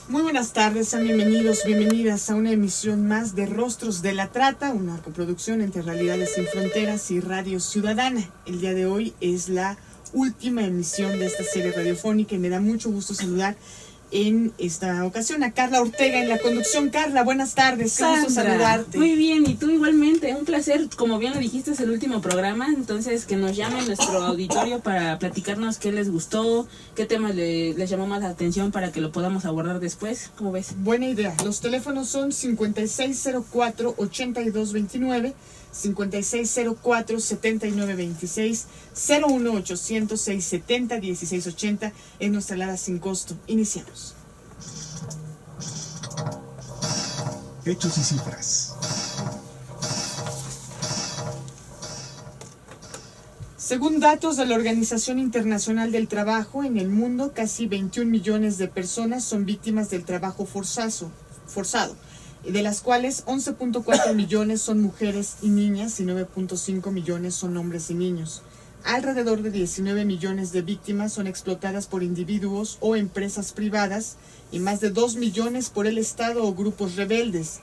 Muy buenas tardes, sean bienvenidos, bienvenidas a una emisión más de Rostros de la Trata, una coproducción entre Realidades Sin Fronteras y Radio Ciudadana. El día de hoy es la última emisión de esta serie radiofónica y me da mucho gusto saludar en esta ocasión a Carla Ortega en la conducción. Carla, buenas tardes, qué gusto saludarte. Muy bien, y tú igualmente, un placer, como bien lo dijiste, es el último programa, entonces que nos llame nuestro auditorio para platicarnos qué les gustó, qué temas les llamó más la atención para que lo podamos abordar después. ¿Cómo ves? Buena idea. Los teléfonos son 5604-8229, 5604-7926, 01800-670-1680, es nuestra alada sin costo. Iniciamos. Hechos y cifras. Según datos de la Organización Internacional del Trabajo, en el mundo casi 21 millones de personas son víctimas del trabajo forzado, de las cuales 11.4 millones son mujeres y niñas y 9.5 millones son hombres y niños. Alrededor de 19 millones de víctimas son explotadas por individuos o empresas privadas y más de 2 millones por el Estado o grupos rebeldes.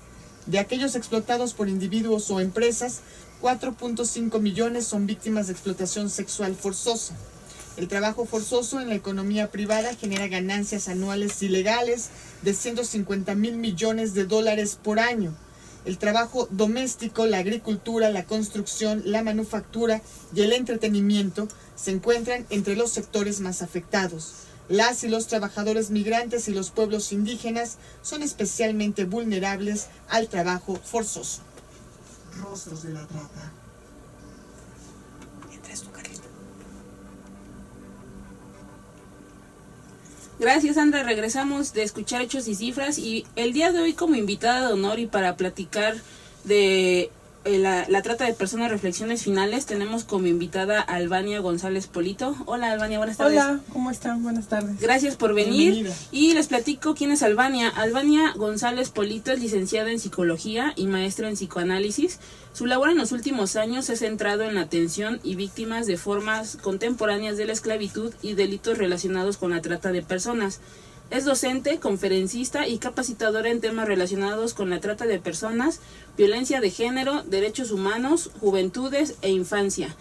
De aquellos explotados por individuos o empresas, 4.5 millones son víctimas de explotación sexual forzosa. El trabajo forzoso en la economía privada genera ganancias anuales ilegales de 150,000 millones de dólares por año. El trabajo doméstico, la agricultura, la construcción, la manufactura y el entretenimiento se encuentran entre los sectores más afectados. Las y los trabajadores migrantes y los pueblos indígenas son especialmente vulnerables al trabajo forzoso. Rostros de la Trata. Gracias, Sandra. Regresamos de escuchar Hechos y Cifras y el día de hoy como invitada de honor y para platicar de la trata de personas, reflexiones finales, tenemos como invitada a Albania González Polito. Hola, Albania, buenas tardes. Hola, ¿cómo están? Buenas tardes. Gracias por venir. Bienvenida. Y les platico quién es Albania. Albania González Polito es licenciada en Psicología y maestra en Psicoanálisis. Su labor en los últimos años se ha centrado en la atención y víctimas de formas contemporáneas de la esclavitud y delitos relacionados con la trata de personas. Es docente, conferencista y capacitadora en temas relacionados con la trata de personas, violencia de género, derechos humanos, juventudes e infancia.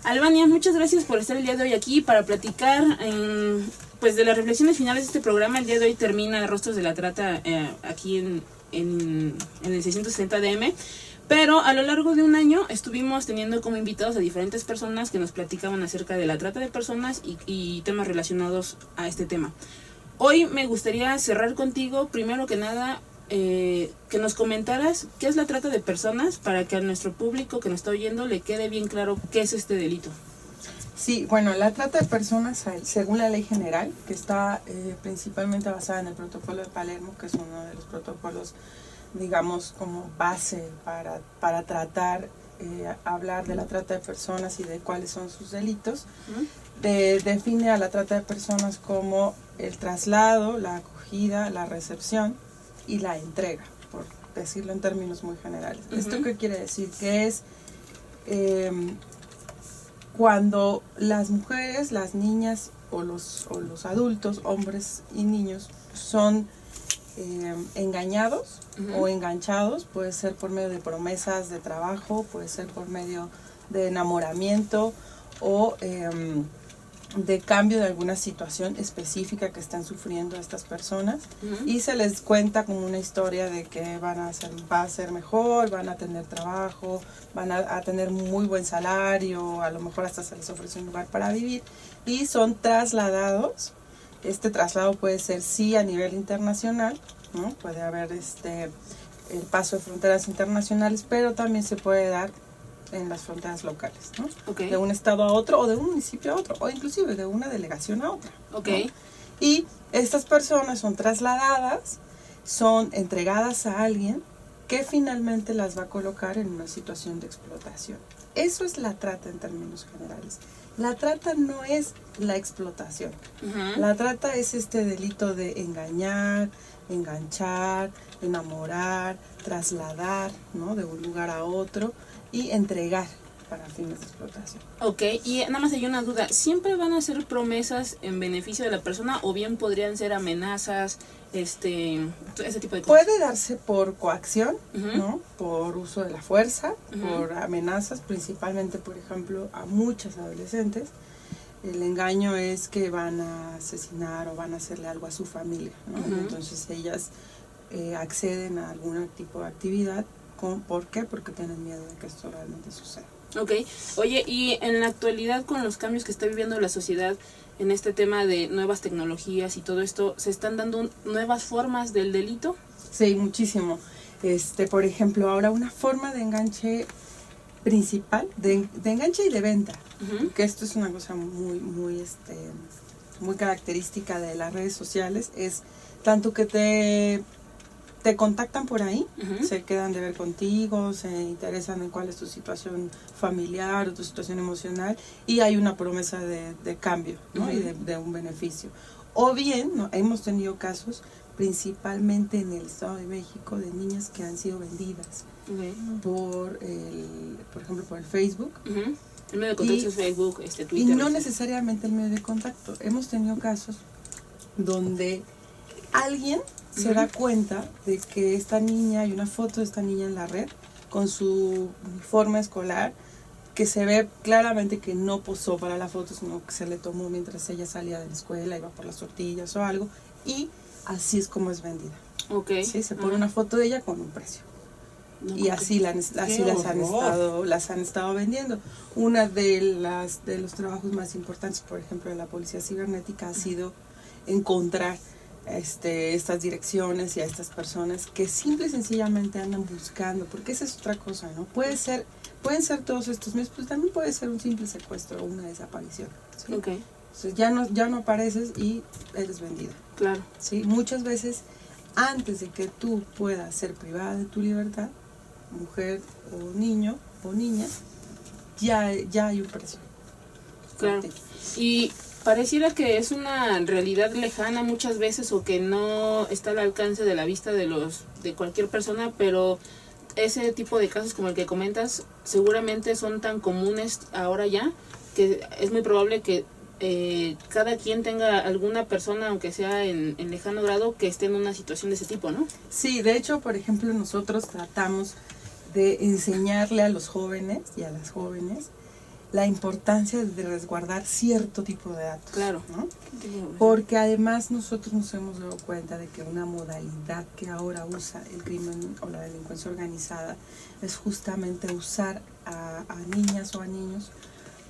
Albania, muchas gracias por estar el día de hoy aquí para platicar pues de las reflexiones finales de este programa. El día de hoy termina Rostros de la Trata aquí en el 660 DM. Pero a lo largo de un año estuvimos teniendo como invitados a diferentes personas que nos platicaban acerca de la trata de personas y temas relacionados a este tema. Hoy me gustaría cerrar contigo, primero que nada, que nos comentaras qué es la trata de personas para que a nuestro público que nos está oyendo le quede bien claro qué es este delito. Sí, bueno, la trata de personas, según la ley general, que está principalmente basada en el protocolo de Palermo, que es uno de los protocolos, digamos, como base para tratar, hablar de la trata de personas y de cuáles son sus delitos. Define a la trata de personas como el traslado, la acogida, la recepción y la entrega, por decirlo en términos muy generales. ¿Esto qué quiere decir? Que es cuando las mujeres, las niñas o los adultos, hombres y niños, son engañados o enganchados, puede ser por medio de promesas de trabajo, puede ser por medio de enamoramiento o de cambio de alguna situación específica que están sufriendo estas personas, y se les cuenta como una historia de que va a ser mejor, van a tener trabajo, van a tener muy buen salario, a lo mejor hasta se les ofrece un lugar para vivir, y son trasladados. Este traslado puede ser sí a nivel internacional, ¿no? Puede haber el paso de fronteras internacionales, pero también se puede dar en las fronteras locales, ¿no? Okay. De un estado a otro, o de un municipio a otro, o inclusive de una delegación a otra. Okay. ¿No? Y estas personas son trasladadas, son entregadas a alguien que finalmente las va a colocar en una situación de explotación. Eso es la trata en términos generales. La trata no es la explotación. La trata es este delito de engañar, enganchar, enamorar, trasladar, ¿no? De un lugar a otro y entregar para fines de explotación. Ok, y nada más hay una duda, ¿siempre van a ser promesas en beneficio de la persona o bien podrían ser amenazas, ese tipo de cosas? Puede darse por coacción, Ujú. ¿no? Por uso de la fuerza, Ujú. por amenazas, principalmente, por ejemplo, a muchas adolescentes. El engaño es que van a asesinar o van a hacerle algo a su familia, ¿no? Ujú. Entonces ellas acceden a algún tipo de actividad. ¿Por qué? Porque tienen miedo de que esto realmente suceda. Ok, oye, y en la actualidad con los cambios que está viviendo la sociedad en este tema de nuevas tecnologías y todo esto, ¿se están dando nuevas formas del delito? Sí, muchísimo. Por ejemplo, ahora una forma de enganche principal, de enganche y de venta, Ujú. que esto es una cosa muy característica de las redes sociales, es tanto que te contactan por ahí, Ujú. se quedan de ver contigo, se interesan en cuál es tu situación familiar o tu situación emocional, y hay una promesa de cambio, ¿no? Ujú. Y de un beneficio. O bien, ¿no? Hemos tenido casos principalmente en el Estado de México de niñas que han sido vendidas Ok. por ejemplo, por el Facebook. Ujú. El medio de contacto Y- es Facebook, Twitter. Y no etc. necesariamente el medio de contacto. Hemos tenido casos donde alguien se Ujú. da cuenta de que esta niña, hay una foto de esta niña en la red con su uniforme escolar, que se ve claramente que no posó para la foto, sino que se le tomó mientras ella salía de la escuela, iba por las tortillas o algo, y así es como es vendida. Ok. ¿Sí? Se pone Ah. una foto de ella con un precio. No, Y ok. así, las han estado vendiendo. Una de los trabajos más importantes, por ejemplo, de la policía cibernética ha sido encontrar estas direcciones y a estas personas que simple y sencillamente andan buscando, porque esa es otra cosa, ¿no? Pueden ser todos estos medios, pues también puede ser un simple secuestro o una desaparición, ¿sí? Ok, Entonces ya no apareces y eres vendida, claro. ¿sí? Muchas veces, antes de que tú puedas ser privada de tu libertad, mujer o niño o niña, ya hay un precio. Claro. Y pareciera que es una realidad lejana muchas veces o que no está al alcance de la vista de cualquier persona, pero ese tipo de casos como el que comentas seguramente son tan comunes ahora ya que es muy probable que cada quien tenga alguna persona, aunque sea en lejano grado, que esté en una situación de ese tipo, ¿no? Sí, de hecho, por ejemplo, nosotros tratamos de enseñarle a los jóvenes y a las jóvenes la importancia de resguardar cierto tipo de datos. Claro. ¿No? Porque además nosotros nos hemos dado cuenta de que una modalidad que ahora usa el crimen o la delincuencia organizada es justamente usar a niñas o a niños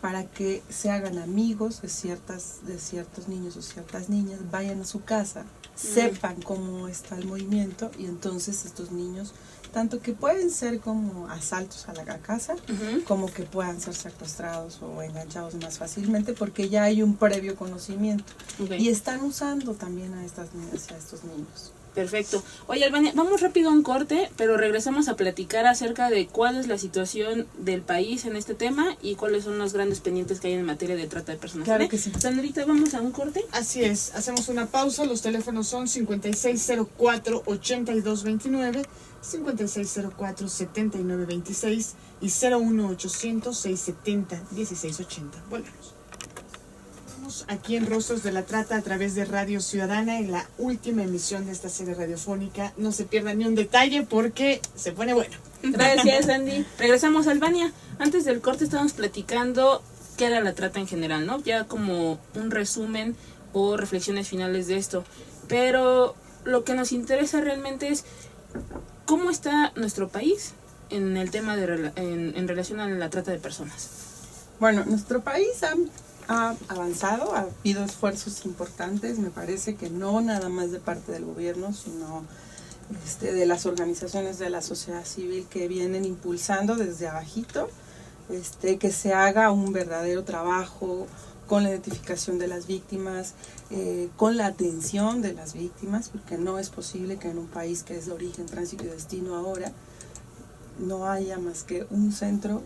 para que se hagan amigos de ciertos niños o ciertas niñas, vayan a su casa, sepan cómo está el movimiento, y entonces estos niños, tanto que pueden ser como asaltos a la casa, Ujú. como que puedan ser secuestrados o enganchados más fácilmente, porque ya hay un previo conocimiento. Ok. Y están usando también a estas niñas y a estos niños. Perfecto. Oye, Albania, vamos rápido a un corte, pero regresamos a platicar acerca de cuál es la situación del país en este tema y cuáles son los grandes pendientes que hay en materia de trata de personas. Claro ¿Vale? que sí. Sandrita, vamos a un corte. Así es, hacemos una pausa, los teléfonos son 5604-8229, 5604-7926 y 01800-670-1680. Volvemos. Estamos aquí en Rostros de la Trata a través de Radio Ciudadana en la última emisión de esta serie radiofónica. No se pierdan ni un detalle porque se pone bueno. Gracias, Andy. Regresamos a Albania. Antes del corte estábamos platicando qué era la trata en general, ¿no? Ya como un resumen o reflexiones finales de esto. Pero lo que nos interesa realmente es cómo está nuestro país en el tema en relación a la trata de personas. Bueno, nuestro país ha avanzado, ha habido esfuerzos importantes, me parece que no nada más de parte del gobierno, sino de las organizaciones de la sociedad civil que vienen impulsando desde abajito, que se haga un verdadero trabajo con la identificación de las víctimas, con la atención de las víctimas, porque no es posible que en un país que es de origen, tránsito y destino ahora no haya más que un centro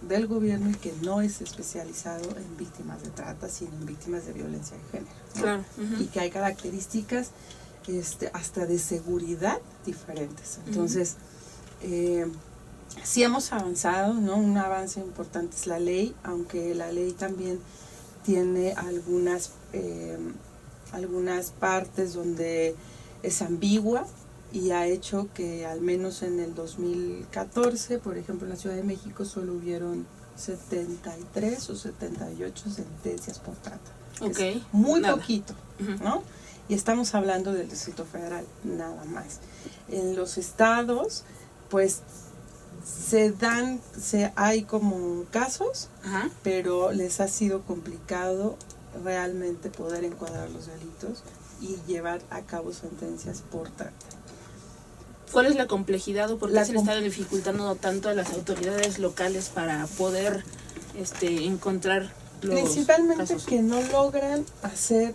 del gobierno y que no es especializado en víctimas de trata, sino en víctimas de violencia de género, ¿no? Claro. Uh-huh. Y que hay características hasta de seguridad diferentes. Entonces, sí hemos avanzado, ¿no? Un avance importante es la ley, aunque la ley también tiene algunas partes donde es ambigua y ha hecho que al menos en el 2014, por ejemplo, en la Ciudad de México solo hubieron 73 o 78 sentencias por trata. Okay. Muy Nada. poquito, ¿no? Y estamos hablando del Distrito Federal, nada más. En los estados, pues hay como casos, Ajá. pero les ha sido complicado realmente poder encuadrar los delitos y llevar a cabo sentencias por trata. ¿Cuál es la complejidad o por qué se le está dificultando tanto a las autoridades locales para poder encontrar los Principalmente casos? que no logran hacer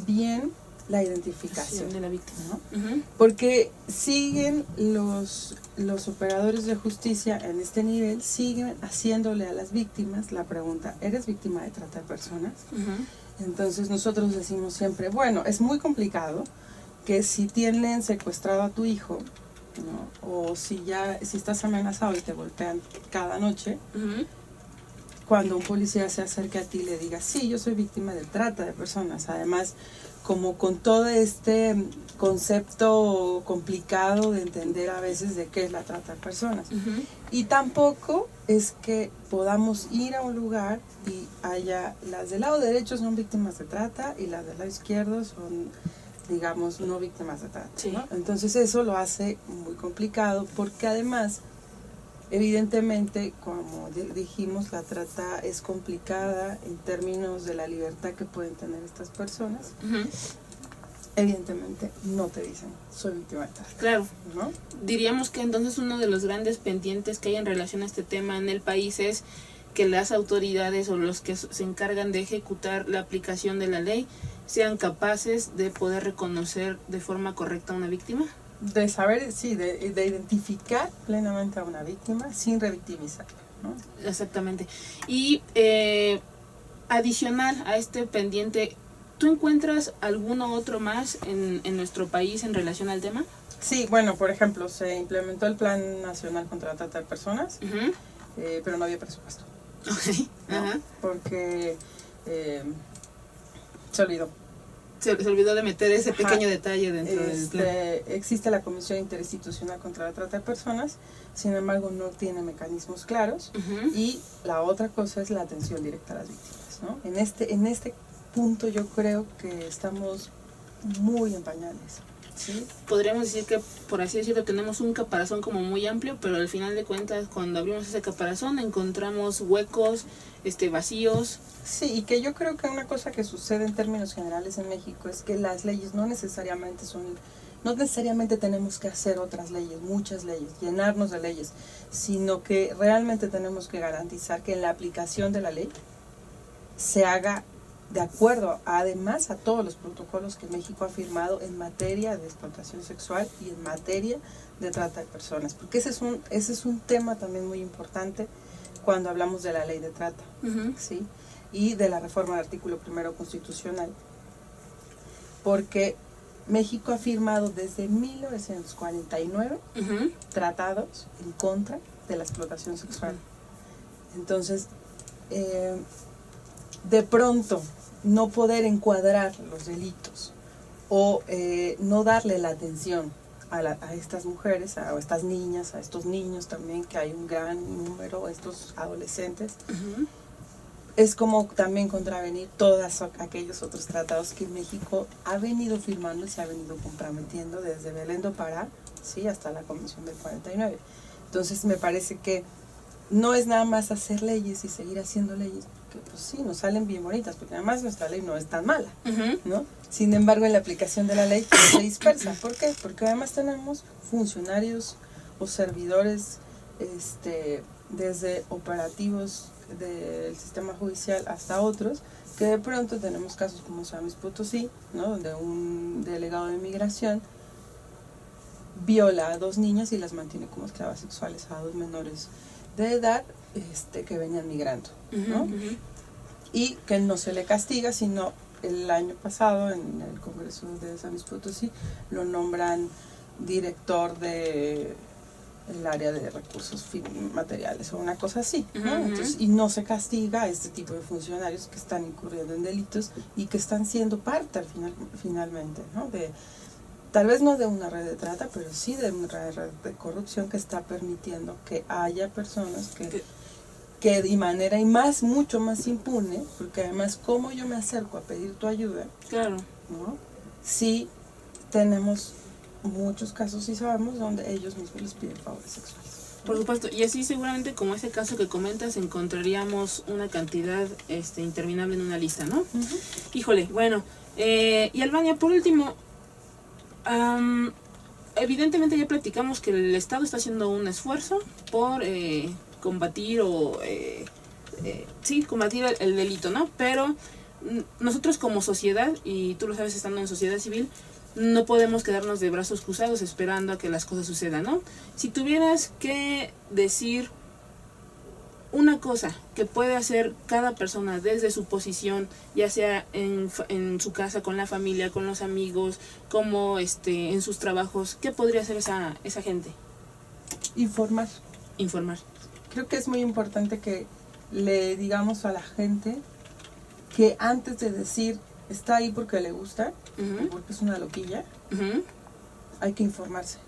bien la identificación de la víctima, ¿no? Uh-huh. Porque siguen los operadores de justicia en este nivel, siguen haciéndole a las víctimas la pregunta, ¿eres víctima de trata de personas? Uh-huh. Entonces nosotros decimos siempre, bueno, es muy complicado que si tienen secuestrado a tu hijo, ¿no? O si estás amenazado y te golpean cada noche, Uh-huh. cuando un policía se acerque a ti y le diga, sí, yo soy víctima de trata de personas, además como con todo este concepto complicado de entender a veces de qué es la trata de personas. Uh-huh. Y tampoco es que podamos ir a un lugar y haya, las del lado derecho son víctimas de trata y las del lado izquierdo son, digamos, no víctimas de trata, sí. ¿no? Entonces eso lo hace muy complicado porque además, evidentemente, como dijimos, la trata es complicada en términos de la libertad que pueden tener estas personas. Uh-huh. Evidentemente no te dicen, soy víctima de trata. Claro. ¿No? Diríamos que entonces uno de los grandes pendientes que hay en relación a este tema en el país es que las autoridades o los que se encargan de ejecutar la aplicación de la ley sean capaces de poder reconocer de forma correcta a una víctima. De saber, sí, de identificar plenamente a una víctima sin revictimizarla, ¿no? Exactamente. Y adicional a este pendiente, ¿tú encuentras alguno otro más en nuestro país en relación al tema? Sí, bueno, por ejemplo, se implementó el Plan Nacional contra la Trata de Personas, Uh-huh. pero no había presupuesto, Okay. ¿no? Uh-huh. Porque se olvidó. Se olvidó de meter ese Ajá. pequeño detalle dentro del plan. Existe la Comisión Interinstitucional contra la Trata de Personas, sin embargo no tiene mecanismos claros. Uh-huh. Y la otra cosa es la atención directa a las víctimas, ¿no? En este punto yo creo que estamos muy en pañales, ¿sí? Podríamos decir que, por así decirlo, tenemos un caparazón como muy amplio, pero al final de cuentas, cuando abrimos ese caparazón, encontramos huecos, vacíos. Sí, y que yo creo que una cosa que sucede en términos generales en México es que las leyes no necesariamente tenemos que hacer otras leyes, muchas leyes, llenarnos de leyes, sino que realmente tenemos que garantizar que en la aplicación de la ley se haga de acuerdo, además, a todos los protocolos que México ha firmado en materia de explotación sexual y en materia de trata de personas, porque ese es un tema también muy importante cuando hablamos de la ley de trata, Uh-huh. ¿sí? Y de la reforma del artículo 1 constitucional, porque México ha firmado desde 1949 Uh-huh. tratados en contra de la explotación sexual. Entonces, de pronto, no poder encuadrar los delitos o no darle la atención a estas mujeres, a estas niñas, a estos niños también, que hay un gran número, a estos adolescentes, Uh-huh. es como también contravenir todos aquellos otros tratados que México ha venido firmando y se ha venido comprometiendo desde Belén do Pará, ¿sí? Hasta la Convención del 49. Entonces me parece que no es nada más hacer leyes y seguir haciendo leyes, que pues sí, nos salen bien bonitas, porque además nuestra ley no es tan mala, Uh-huh. ¿no? Sin embargo, en la aplicación de la ley se dispersa. ¿Por qué? Porque además tenemos funcionarios o servidores, desde operativos del sistema judicial hasta otros, que de pronto tenemos casos como San Luis Potosí, ¿no? Donde un delegado de migración viola a 2 niñas y las mantiene como esclavas sexuales a 2 menores de edad que venían migrando, ¿no? Uh-huh. Y que no se le castiga, sino el año pasado en el Congreso de San Luis Potosí lo nombran director de el área de recursos materiales o una cosa así, ¿no? Ujú. Entonces, y no se castiga a este tipo de funcionarios que están incurriendo en delitos y que están siendo parte finalmente, ¿no? Tal vez no de una red de trata, pero sí de una red de corrupción que está permitiendo que haya personas que de manera mucho más impune, porque además cómo yo me acerco a pedir tu ayuda, Claro. ¿no? Sí tenemos muchos casos y sabemos donde ellos mismos les piden favores sexuales. Por supuesto, y así seguramente como ese caso que comentas encontraríamos una cantidad interminable en una lista, ¿no? Uh-huh. Híjole, bueno, y Albania, por último, evidentemente ya platicamos que el Estado está haciendo un esfuerzo por combatir combatir el delito, ¿no? Pero nosotros como sociedad, y tú lo sabes estando en sociedad civil, no podemos quedarnos de brazos cruzados esperando a que las cosas sucedan, ¿no? Si tuvieras que decir una cosa que puede hacer cada persona desde su posición, ya sea en su casa, con la familia, con los amigos, como en sus trabajos, ¿qué podría hacer esa gente? Informar. Informar. Creo que es muy importante que le digamos a la gente que antes de decir está ahí porque le gusta, Uh-huh. porque es una loquilla, Uh-huh. hay que informarse.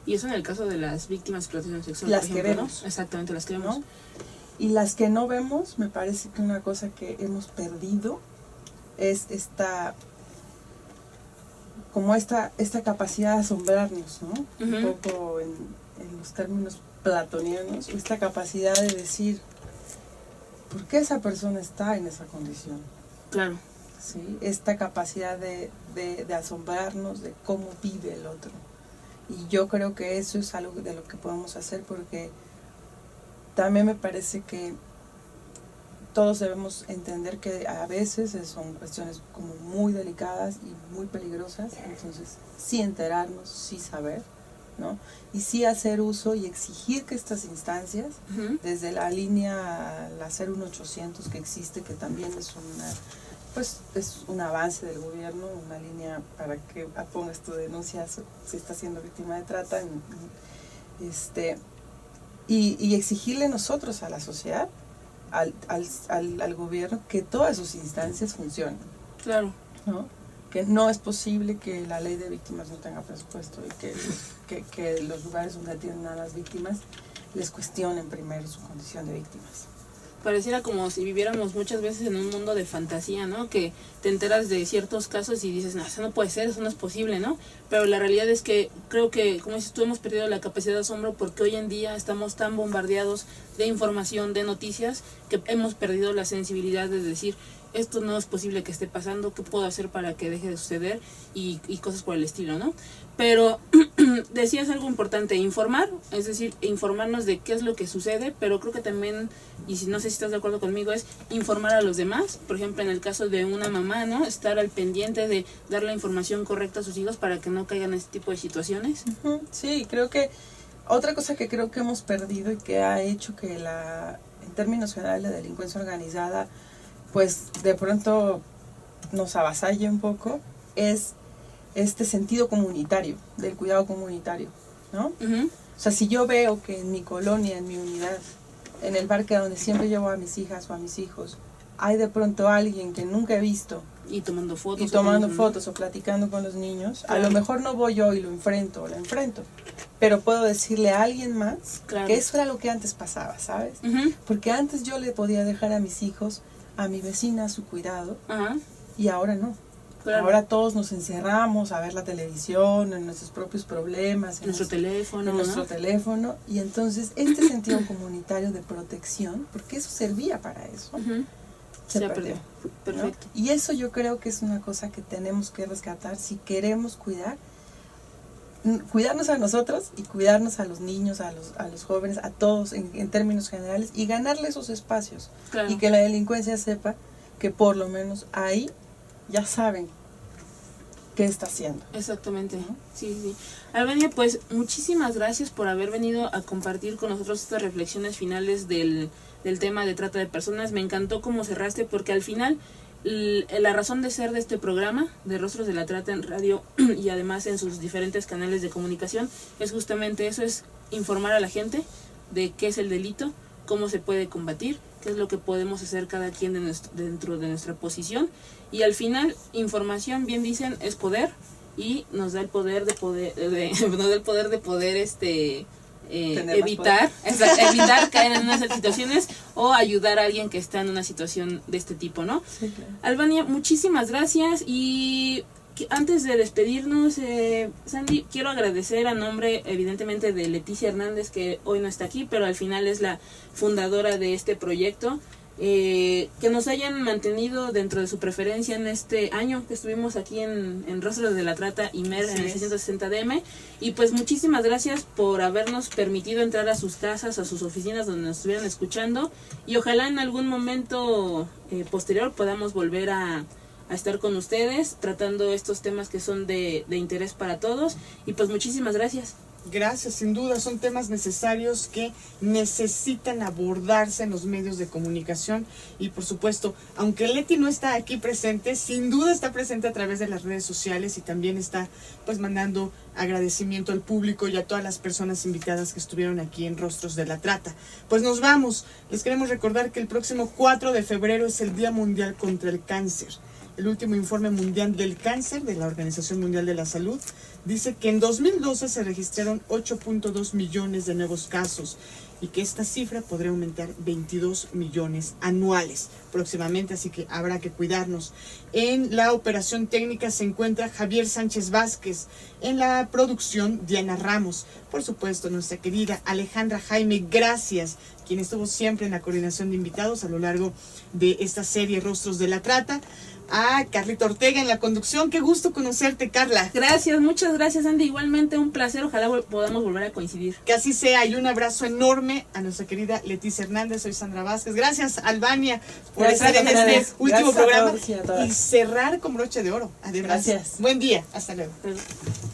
Y eso en el caso de las víctimas de explotación sexual, Las por que ejemplo, vemos. ¿no? Exactamente, las que vemos. ¿No? Y las que no vemos, me parece que una cosa que hemos perdido es esta capacidad de asombrarnos, ¿no? Uh-huh. Un poco en los términos platonianos, esta capacidad de decir, ¿por qué esa persona está en esa condición? Claro. ¿Sí? Esta capacidad de asombrarnos de cómo vive el otro. Y yo creo que eso es algo de lo que podemos hacer, porque también me parece que todos debemos entender que a veces son cuestiones como muy delicadas y muy peligrosas, entonces sí enterarnos, sí saber, ¿no? Y sí hacer uso y exigir que estas instancias, Uh-huh. desde la línea, la 01800 que existe, que también es un avance del gobierno, una línea para que pongas tu denuncia si estás siendo víctima de trata, y exigirle nosotros a la sociedad, al gobierno, que todas sus instancias funcionen. Claro. ¿No? Que no es posible que la ley de víctimas no tenga presupuesto y que los lugares donde atienden a las víctimas les cuestionen primero su condición de víctimas. Pareciera como si viviéramos muchas veces en un mundo de fantasía, ¿no? Que te enteras de ciertos casos y dices, no, eso no puede ser, eso no es posible, ¿no? Pero la realidad es que creo que, como dices tú, hemos perdido la capacidad de asombro porque hoy en día estamos tan bombardeados de información, de noticias, que hemos perdido la sensibilidad de decir, esto no es posible que esté pasando, ¿qué puedo hacer para que deje de suceder? Y cosas por el estilo, ¿no? Pero decías algo importante, informar, es decir, informarnos de qué es lo que sucede, pero creo que también, y si no sé si estás de acuerdo conmigo, es informar a los demás. Por ejemplo, en el caso de una mamá, ¿no? Estar al pendiente de dar la información correcta a sus hijos para que no caigan en este tipo de situaciones. Uh-huh. Sí, creo que otra cosa que creo que hemos perdido y que ha hecho que en términos generales, la delincuencia organizada, pues de pronto nos avasalle un poco, es este sentido comunitario, del cuidado comunitario, ¿no? Uh-huh. O sea, si yo veo que en mi colonia, en mi unidad, en el parque donde siempre llevo a mis hijas o a mis hijos, hay de pronto alguien que nunca he visto Y tomando fotos. y tomando fotos o platicando con los niños, Claro. a lo mejor no voy yo y lo enfrento o la enfrento, pero puedo decirle a alguien más Claro. que eso era lo que antes pasaba, ¿sabes? Uh-huh. Porque antes yo le podía dejar a mis hijos, a mi vecina, a su cuidado, Ajá. y ahora no. Claro. Ahora todos nos encerramos a ver la televisión, en nuestros propios problemas, Nuestro teléfono, en nuestro ¿no? teléfono, y entonces este sentido comunitario de protección, porque eso servía para eso, Uh-huh. se ha perdió, perdido. ¿no? Perfecto. Y eso yo creo que es una cosa que tenemos que rescatar si queremos cuidarnos a nosotros y cuidarnos a los niños, a los jóvenes, a todos en términos generales, y ganarle esos espacios. Claro. Y que la delincuencia sepa que por lo menos ahí ya saben qué está haciendo. Exactamente, ¿No? sí, sí. Albania, pues muchísimas gracias por haber venido a compartir con nosotros estas reflexiones finales del tema de trata de personas. Me encantó cómo cerraste, porque al final la razón de ser de este programa, de Rostros de la Trata en radio y además en sus diferentes canales de comunicación, es justamente eso, es informar a la gente de qué es el delito, cómo se puede combatir, qué es lo que podemos hacer cada quien dentro de nuestra posición, y al final, información, bien dicen, es poder, y nos da el poder de poder, evitar caer en unas situaciones o ayudar a alguien que está en una situación de este tipo, ¿no? Sí, claro. Albania, muchísimas gracias, y antes de despedirnos, Sandy, quiero agradecer a nombre evidentemente de Leticia Hernández, que hoy no está aquí, pero al final es la fundadora de este proyecto, que nos hayan mantenido dentro de su preferencia en este año que estuvimos aquí en Rostros de la Trata y MER en el 660DM, y pues muchísimas gracias por habernos permitido entrar a sus casas, a sus oficinas donde nos estuvieran escuchando, y ojalá en algún momento posterior podamos volver a estar con ustedes tratando estos temas que son de interés para todos, y pues muchísimas gracias. Gracias, sin duda, son temas necesarios que necesitan abordarse en los medios de comunicación, y por supuesto, aunque Leti no está aquí presente, sin duda está presente a través de las redes sociales, y también está pues mandando agradecimiento al público y a todas las personas invitadas que estuvieron aquí en Rostros de la Trata. Pues nos vamos, les queremos recordar que el próximo 4 de febrero es el Día Mundial contra el Cáncer. El último informe mundial del cáncer de la Organización Mundial de la Salud dice que en 2012 se registraron 8.2 millones de nuevos casos, y que esta cifra podría aumentar 22 millones anuales próximamente, así que habrá que cuidarnos. En la operación técnica se encuentra Javier Sánchez Vázquez, en la producción Diana Ramos, por supuesto nuestra querida Alejandra Jaime, gracias, quien estuvo siempre en la coordinación de invitados a lo largo de esta serie Rostros de la Trata. A Carlita Ortega en la conducción, qué gusto conocerte, Carla. Gracias, muchas gracias, Andy, igualmente un placer, ojalá podamos volver a coincidir. Que así sea, y un abrazo enorme a nuestra querida Leticia Hernández. Soy Sandra Vázquez, gracias Albania por estar en este último programa y cerrar con broche de oro. Adiós. Gracias. Buen día, hasta luego. Gracias.